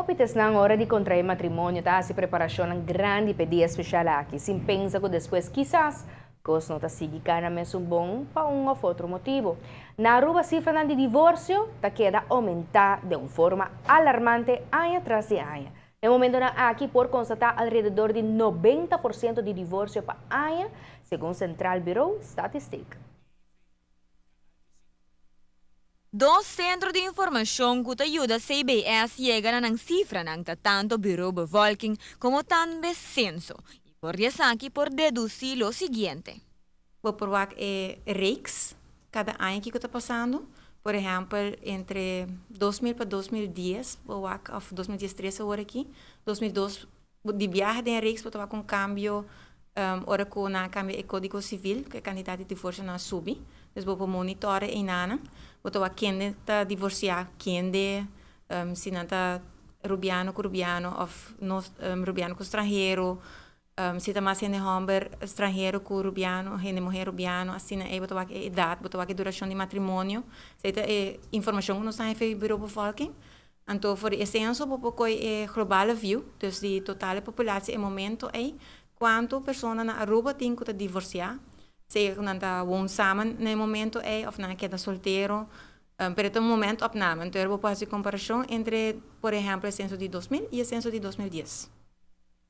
Opites na hora de contrair matrimônio, tá? Se preparação ng grande pedia especial aqui. Sim, pensa que depois, quizás, cos não tá seguir cara mesmo bom para um ou outro motivo. Na Aruba, cifra de divórcio tá queda aumentar de uma forma alarmante ano atrás de ano. No momento na aqui por constatar alrededor de 90% de divórcio para ano, segundo Central Bureau Statistic. Dos Centros de Informação que ajuda a CBS llegan a cifra ng tanto Bureau Bevolking como também censo. Y por eso aquí por deducir lo siguiente. Vou provar reeks cada ano que está passando. Por exemplo, entre 2000 para 2010, of 2013 agora aqui, 2002, de viagem de reeks, vou com cambio, ora com na cambio Código Civil, que é candidato de divórcio na subi. Então, vou monitorar em nana. Vou quem está divorciar, quem se não está rubiano com rubiano, ou rubiano com estrangeiro, se está mais em homem estrangeiro com rubiano, gente mulher rubiano, assim, aí vou a idade, vou a duração de matrimônio, se é informação que nós temos feito Bureau Bevolking. Então, por censo, vou pôr global view, então, de total população, em momento aí, quanto pessoas na Aruba têm que divorciar. Se não está samen no momento ou não queda solteiro, pero no momento opname. Então, eu vou fazer comparação entre, por exemplo, o censo de 2000 e o censo de 2010.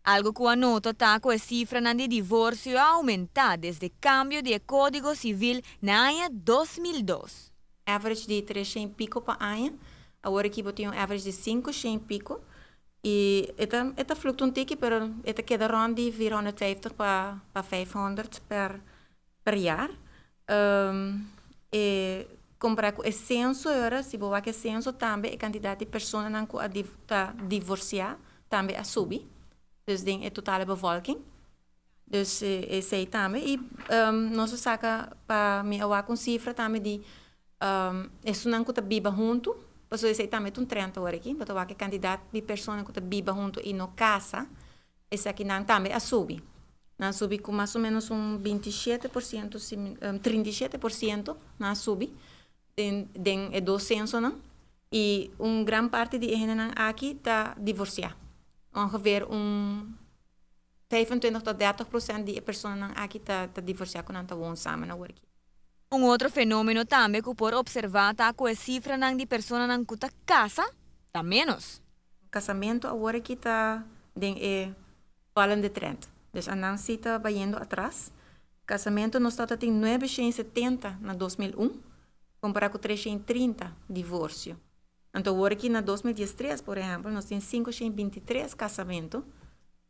Algo que anota está que a cifra de divórcio aumentar desde cambio de Código Civil na ano 2002. Average de 300 pico para ano, agora aqui eu tenho um average de 500 pico. E esta fluctua um tique, pero esta queda rond de 450 para 500 per jaar. Comparar com o censo, se você que censo também a quantidade de pessoas que está divorciar também a subir. Dus ding é totale bevolking. Dus sei também. E nós saca para me awar com cifra também de isso não que biba junto. Mas eu sei também 30 horas aqui. Para que candidato de pessoas que biba junto e no casa, esse aqui não também a subir. Na subi com mais ou menos 27%, 37% na subi, den é do censo, não? E grande parte de gente aqui está divorciada. Ongeveer 25 tot 30% de pessoas aqui está divorciada quando estão wonen samen agora aqui. Outro fenômeno também que por observar está com a cifra de pessoas que estão casa, está menos. Casamento agora aqui está den falando trend. Dus a Nancy está indo atrás. Casamento nós está tem 970 na 2001, comparado com 330 divórcio. Então, agora aqui na 2013, por exemplo, nós temos 523 casamentos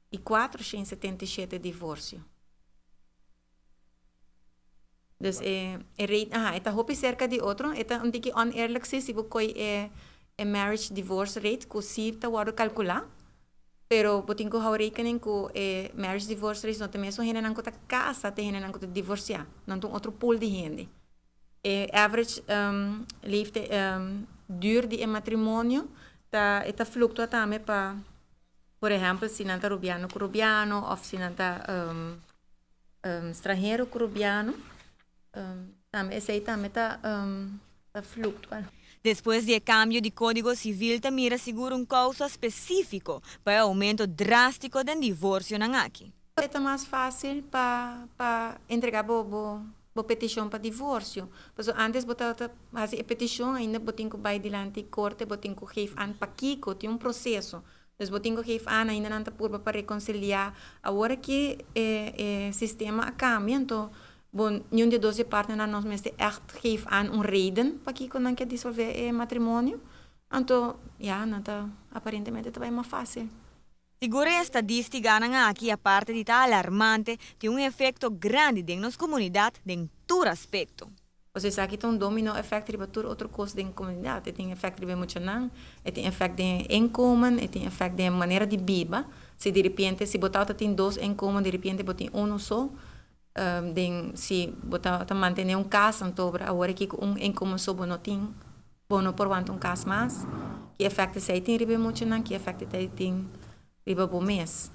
e 477 divórcio. Dus esta roupa cerca de outro, esta um tique oneerlijk se você marriage divorce rate que se está agora calcular. Pero botin ko rekening ko marriage divorce rate não tem mesmo gente não está casa tem gente não está divorciar não tem outro pool de gente average leeftijd duur de matrimônio tá fluctua também para por exemplo se não está rubiano com rubiano ou se não está estrangeiro com rubiano também esse aí também tá fluctua. Depois do cambio de Código Civil, também assegura causa específico para o aumento drástico do divórcio na aqui. É mais fácil para entregar a petição para divórcio. Porque antes de fazer a petição, ainda botin ko vai dilante corte, botin ko geef aan para Kiko, tem processo. Dus botin ko geef aan ainda não está por para reconciliar. Agora que o sistema cambia, então nenhum de 12 partners nós mesmo echt geeft aan reden para que quando quer dissolver o matrimônio. Então, aparentemente está mais fácil. Segura a estadística aqui, a parte de alarmante, tem efeito grande em nossa comunidade em todo aspecto. Você sabe que tem domino effect riba tur outro coisa da comunidade, tem effect riba muito não, tem effect de income, tem effect de maneira de biba. Se de repente se botar tem dois income, de repente botar só. Se botar manter caso então agora que income só não tem bono por quanto caso mais que efeito se tem riba muito não que efeito tem riba bom mês.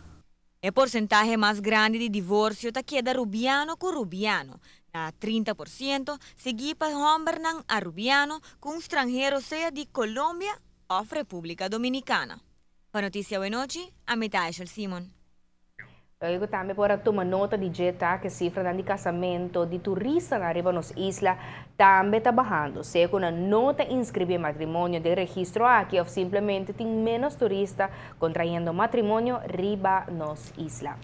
O porcentaje mais grande de divórcio está queda rubiano com rubiano, na 30%, seguido para homem a rubiano com estrangeiro seja de Colômbia ou República Dominicana. Para Notícia Buenochi, a Mitaish Simon. Luego também para tomar nota de jeta que cifra de casamento de turista na riba nos isla também está bajando. Se com a nota inscrever matrimônio de registro aqui ou simplesmente tem menos turista contraindo matrimônio riba nos isla.